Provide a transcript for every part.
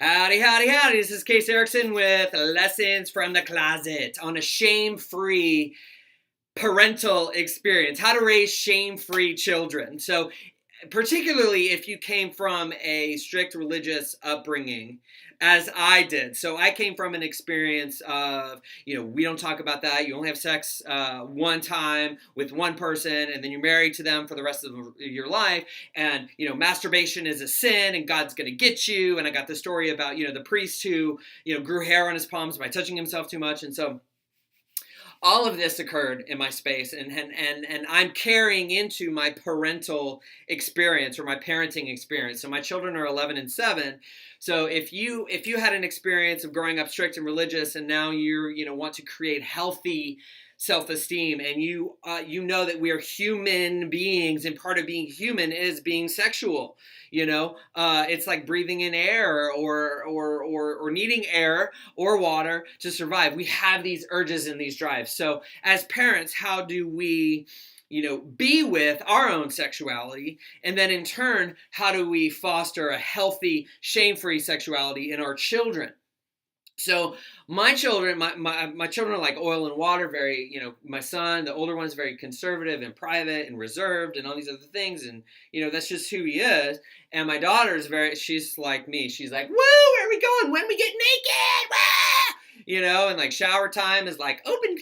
Howdy, howdy, howdy. This is Case Erickson with Lessons from the Closet on a shame-free parental experience. How to raise shame-free children. So, particularly if you came from a strict religious upbringing, as I did. So I came from an experience of, we don't talk about that. You only have sex one time with one person, and then you're married to them for the rest of your life. And, masturbation is a sin, and God's going to get you. And I got the story about, the priest who, grew hair on his palms by touching himself too much. And so all of this occurred in my space, and I'm carrying into my parental experience or my parenting experience. So my children are 11 and 7. So if you had an experience of growing up strict and religious, and now you want to create healthy self-esteem, and you know that we are human beings, and part of being human is being sexual. It's like breathing in air or needing air or water to survive. We have these urges and these drives. So as parents, how do we be with our own sexuality? And then in turn, how do we foster a healthy, shame-free sexuality in our children? So my children, my children are like oil and water, very, my son, the older one, is very conservative and private and reserved and all these other things. And, that's just who he is. And my daughter is she's like me. She's like, woo, where are we going? When we get naked? Wah! And like shower time is like open,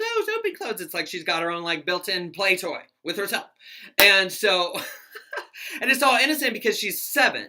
close. It's like she's got her own like built-in play toy with herself. And so... and it's all innocent because she's 7,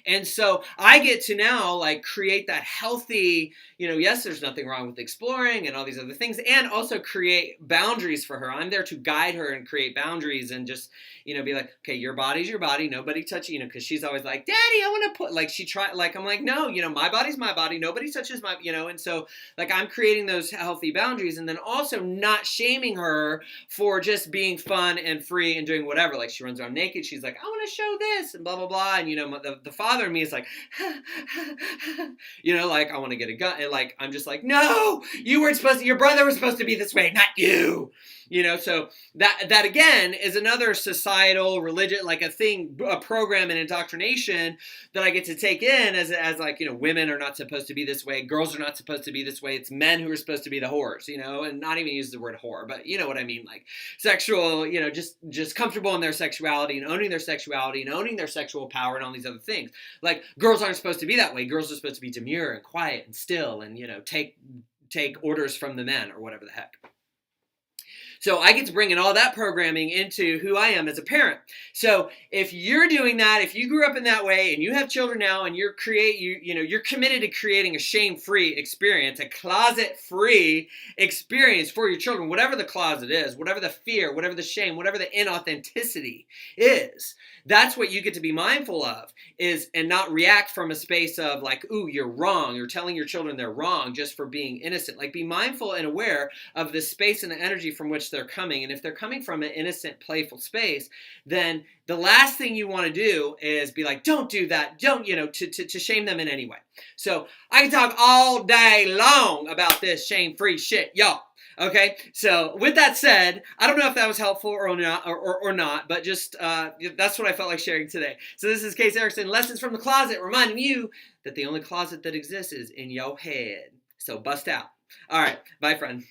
And so I get to now like create that healthy, yes, there's nothing wrong with exploring and all these other things, and also create boundaries for her. I'm there to guide her and create boundaries and just, be like, okay, your body's your body. Nobody touch you, because she's always like, Daddy, I want to put, like, I'm like, no, my body's my body. Nobody touches my, and so like I'm creating those healthy boundaries, and then also not shaming her for just being fun and free and doing whatever. Like she runs around naked. She's like, I want to show this and blah, blah, blah. And, the father in me is like, like I want to get a gun. And like, I'm just like, no, your brother was supposed to be this way, not you. So that again is another societal, religious, like a program and indoctrination that I get to take in as like, women are not supposed to be this way. Girls are not supposed to be this way. It's men who are supposed to be the whores, and not even use the word whore, but you know what I mean? Like sexual, just comfortable in their sexuality and owning their sexuality and owning their sexual power and all these other things. Like girls aren't supposed to be that way. Girls are supposed to be demure and quiet and still and, take orders from the men or whatever the heck. So I get to bring in all that programming into who I am as a parent. So if you're doing that, if you grew up in that way and you have children now and you're committed to creating a shame-free experience, a closet-free experience for your children, whatever the closet is, whatever the fear, whatever the shame, whatever the inauthenticity is, that's what you get to be mindful of and not react from a space of like, ooh, you're wrong. You're telling your children they're wrong just for being innocent. Like be mindful and aware of the space and the energy from which they're coming. And if they're coming from an innocent, playful space, then the last thing you want to do is be like, don't do that. Don't, to shame them in any way. So I can talk all day long about this shame-free shit, y'all. Okay, so with that said, I don't know if that was helpful or not, but just that's what I felt like sharing today. So this is Case Erickson, Lessons from the Closet, reminding you that the only closet that exists is in your head. So bust out. All right, bye, friend.